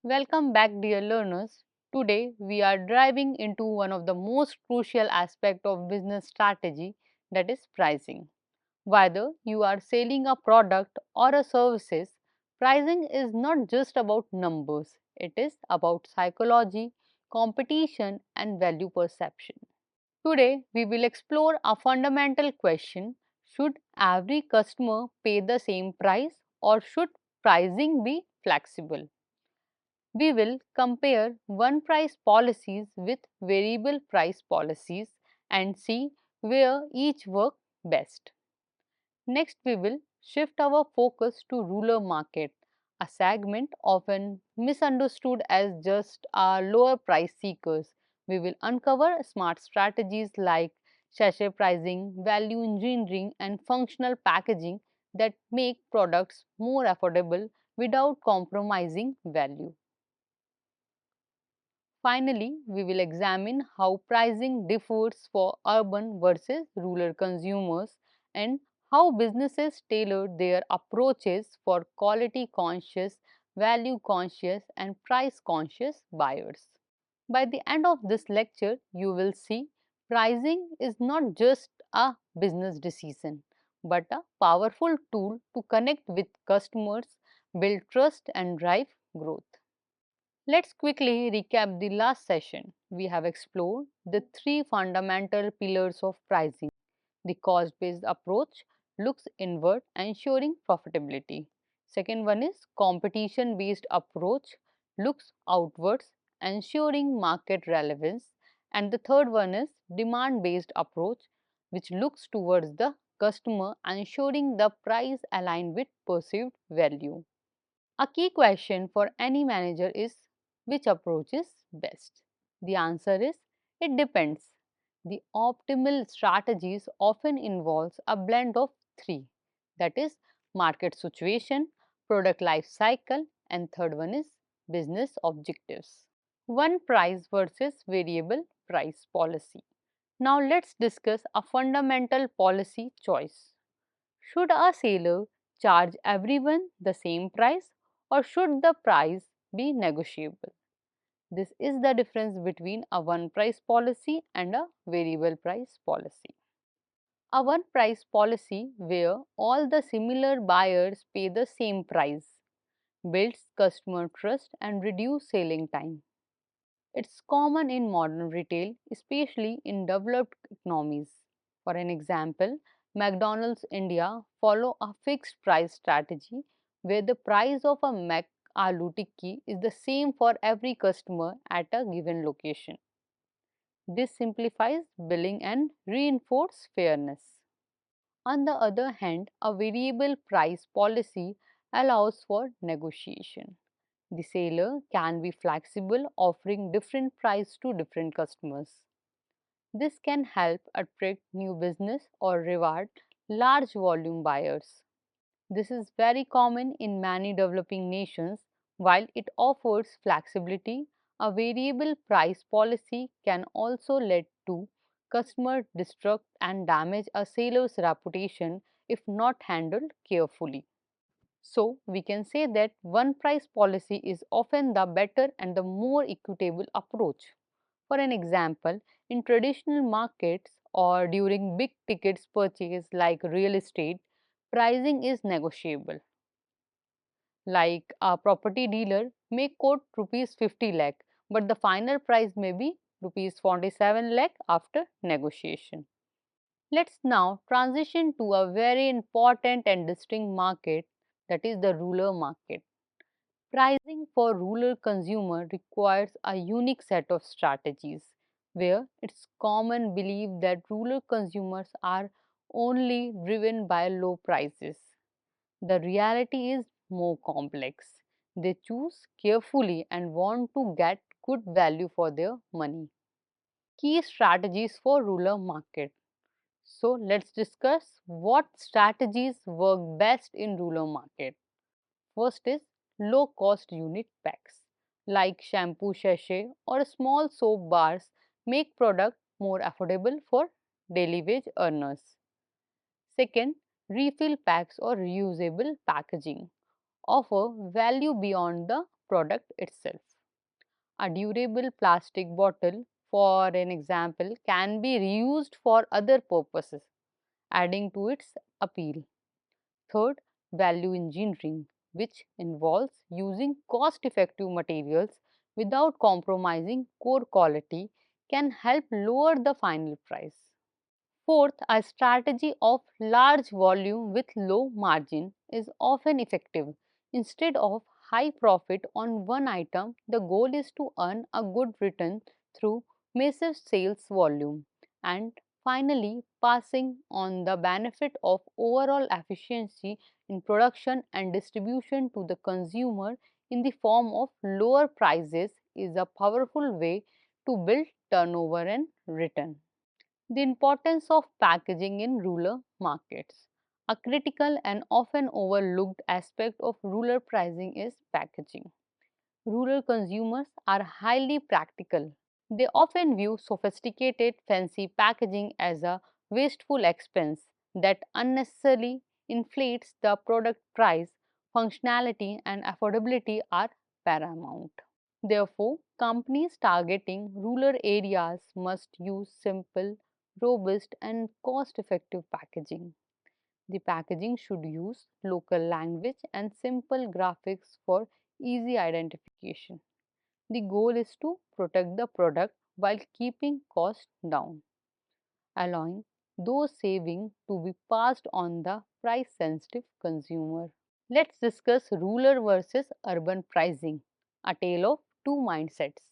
Welcome back, dear learners. Today, we are driving into one of the most crucial aspects of business strategy, that is pricing. Whether you are selling a product or a services, pricing is not just about numbers. It is about psychology, competition, and value perception. Today, we will explore a fundamental question: should every customer pay the same price, or should pricing be flexible? We will compare one price policies with variable price policies and see where each work best. Next, we will shift our focus to rural market, a segment often misunderstood as just our lower price seekers. We will uncover smart strategies like sachet pricing, value engineering, and functional packaging that make products more affordable without compromising value. Finally, we will examine how pricing differs for urban versus rural consumers and how businesses tailor their approaches for quality conscious, value conscious, and price conscious buyers. By the end of this lecture, you will see pricing is not just a business decision but a powerful tool to connect with customers, build trust, and drive growth. Let's quickly recap the last session. We have explored the three fundamental pillars of pricing. The cost based approach looks inward, ensuring profitability. Second one is competition based approach looks outwards, ensuring market relevance. And the third one is demand based approach, which looks towards the customer, ensuring the price aligned with perceived value. A key question for any manager is, which approach is best? The answer is, it depends. The optimal strategies often involves a blend of three, that is market situation, product life cycle, and third one is business objectives. One price versus variable price policy. Now let's discuss a fundamental policy choice. Should a seller charge everyone the same price, or should the price be negotiable? This is the difference between a one price policy and a variable price policy. A one price policy, where all the similar buyers pay the same price, builds customer trust and reduce selling time. It's common in modern retail, especially in developed economies. For an example, McDonald's India follow a fixed price strategy where the price of a Mac Aloo Tikki is the same for every customer at a given location. This simplifies billing and reinforces fairness. On the other hand, a variable price policy allows for negotiation. The seller can be flexible, offering different price to different customers. This can help attract new business or reward large volume buyers. This is very common in many developing nations. While it offers flexibility, a variable price policy can also lead to customer distrust and damage a seller's reputation if not handled carefully. So, we can say that one price policy is often the better and the more equitable approach. For an example, in traditional markets or during big tickets purchase like real estate, pricing is negotiable. Like a property dealer may quote rupees 50 lakh, but the final price may be rupees 47 lakh after negotiation. Let's now transition to a very important and distinct market, that is the rural market. Pricing for rural consumer requires a unique set of strategies where it's common belief that rural consumers are only driven by low prices. The reality is more complex. They choose carefully and want to get good value for their money. Key strategies for rural market. So let's discuss what strategies work best in rural market. First is low cost unit packs like shampoo sachet or small soap bars make product more affordable for daily wage earners. Second, refill packs or reusable packaging offer value beyond the product itself. A durable plastic bottle, for an example, can be reused for other purposes, adding to its appeal. Third, value engineering, which involves using cost effective materials without compromising core quality, can help lower the final price. Fourth, a strategy of large volume with low margin is often effective. Instead of high profit on one item, the goal is to earn a good return through massive sales volume. And finally, passing on the benefit of overall efficiency in production and distribution to the consumer in the form of lower prices is a powerful way to build turnover and return. The importance of packaging in rural markets. A critical and often overlooked aspect of rural pricing is packaging. Rural consumers are highly practical. They often view sophisticated, fancy packaging as a wasteful expense that unnecessarily inflates the product price. Functionality and affordability are paramount. Therefore, companies targeting rural areas must use simple, robust, and cost effective packaging. The packaging should use local language and simple graphics for easy identification. The goal is to protect the product while keeping costs down, allowing those savings to be passed on the price sensitive consumer. Let's discuss rural versus urban pricing, a tale of two mindsets.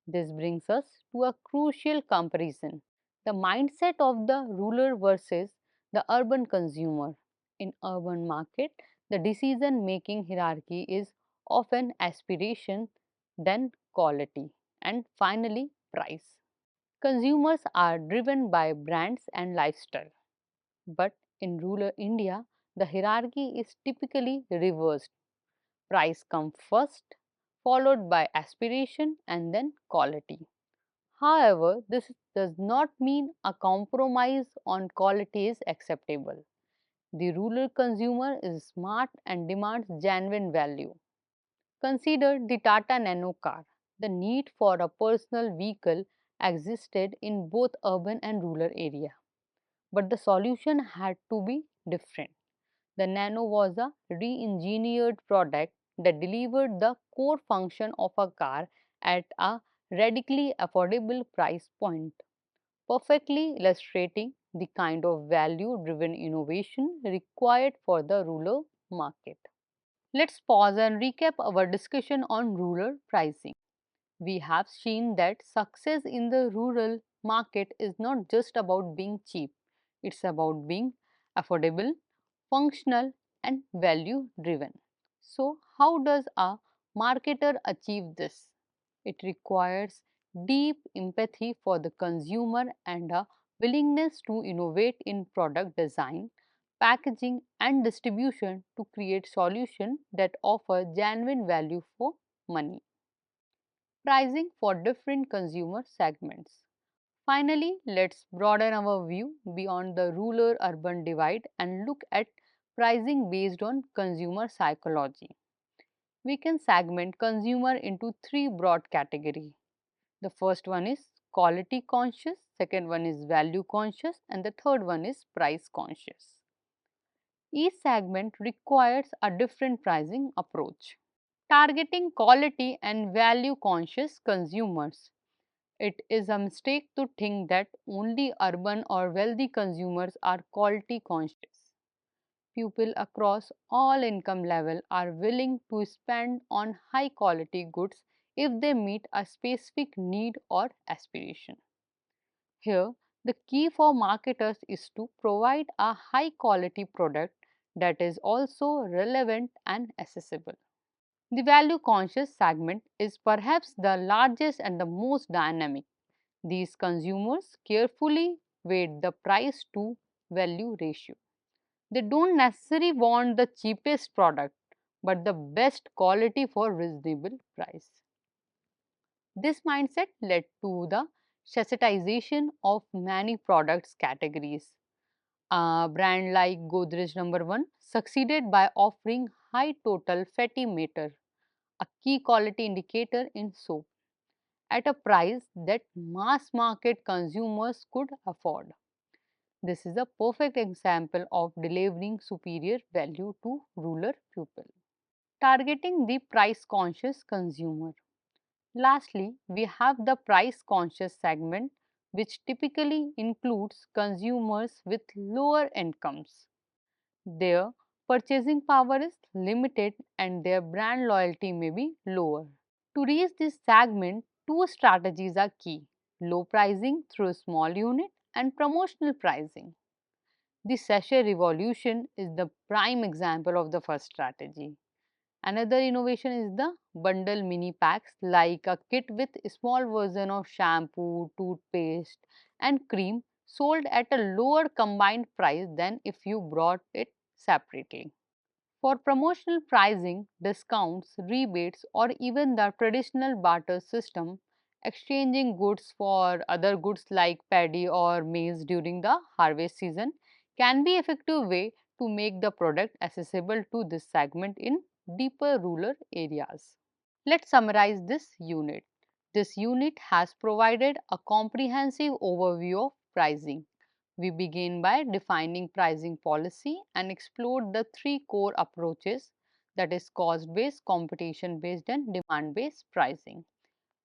This brings us to a crucial comparison, the mindset of the rural versus the urban consumer. In urban market, the decision making hierarchy is often aspiration, then quality, and finally price. Consumers are driven by brands and lifestyle. But in rural India, the hierarchy is typically reversed. Price comes first, followed by aspiration and then quality. However, this does not mean a compromise on quality is acceptable. The rural consumer is smart and demands genuine value. Consider the Tata Nano car. The need for a personal vehicle existed in both urban and rural area, but the solution had to be different. The Nano was a re-engineered product that delivered the core function of a car at a radically affordable price point, perfectly illustrating the kind of value driven innovation required for the rural market. Let's pause and recap our discussion on rural pricing. We have seen that success in the rural market is not just about being cheap, it's about being affordable, functional, and value driven. So, how does a marketer achieve this? It requires deep empathy for the consumer and a willingness to innovate in product design, packaging, and distribution to create solutions that offer genuine value for money. Pricing for different consumer segments. Finally, let's broaden our view beyond the rural urban divide and look at pricing based on consumer psychology. We can segment consumer into three broad categories. The first one is quality conscious, second one is value conscious, and the third one is price conscious. Each segment requires a different pricing approach. Targeting quality and value conscious consumers. It is a mistake to think that only urban or wealthy consumers are quality conscious. People across all income level are willing to spend on high quality goods if they meet a specific need or aspiration. Here, the key for marketers is to provide a high quality product that is also relevant and accessible. The value conscious segment is perhaps the largest and the most dynamic. These consumers carefully weigh the price to value ratio. They don't necessarily want the cheapest product, but the best quality for reasonable price. This mindset led to the sensitization of many products categories. A brand like Godrej number 1 succeeded by offering high total fatty matter, a key quality indicator in soap, at a price that mass market consumers could afford. This is a perfect example of delivering superior value to rural people. Targeting the price conscious consumer. Lastly, we have the price conscious segment, which typically includes consumers with lower incomes. Their purchasing power is limited and their brand loyalty may be lower. To reach this segment, two strategies are key: low pricing through small unit and promotional pricing. The sachet revolution is the prime example of the first strategy. Another innovation is the bundle mini packs, like a kit with a small version of shampoo, toothpaste, and cream sold at a lower combined price than if you bought it separately. For promotional pricing, discounts, rebates, or even the traditional barter system, exchanging goods for other goods like paddy or maize during the harvest season, can be effective way to make the product accessible to this segment in deeper rural areas. Let's summarize this unit. This unit has provided a comprehensive overview of pricing. We begin by defining pricing policy and explored the three core approaches, that is cost based, competition based and demand based pricing.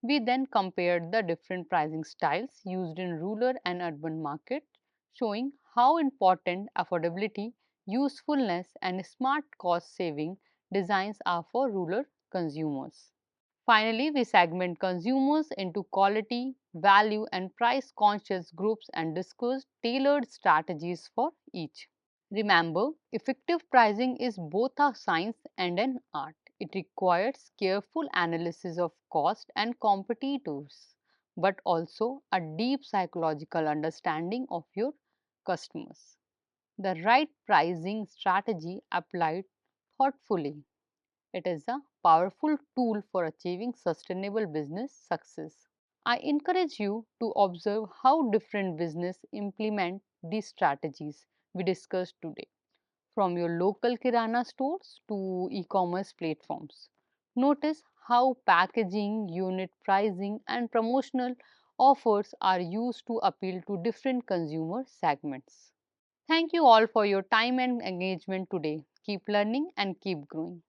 We then compared the different pricing styles used in rural and urban markets, showing how important affordability, usefulness and smart cost saving designs are for rural consumers. Finally, we segment consumers into quality, value, and price conscious groups and discuss tailored strategies for each. Remember, effective pricing is both a science and an art. It requires careful analysis of cost and competitors, but also a deep psychological understanding of your customers. The right pricing strategy applied thoughtfully, it is a powerful tool for achieving sustainable business success. I encourage you to observe how different businesses implement these strategies we discussed today, from your local kirana stores to e-commerce platforms. Notice how packaging, unit pricing and promotional offers are used to appeal to different consumer segments. Thank you all for your time and engagement today. Keep learning and keep growing.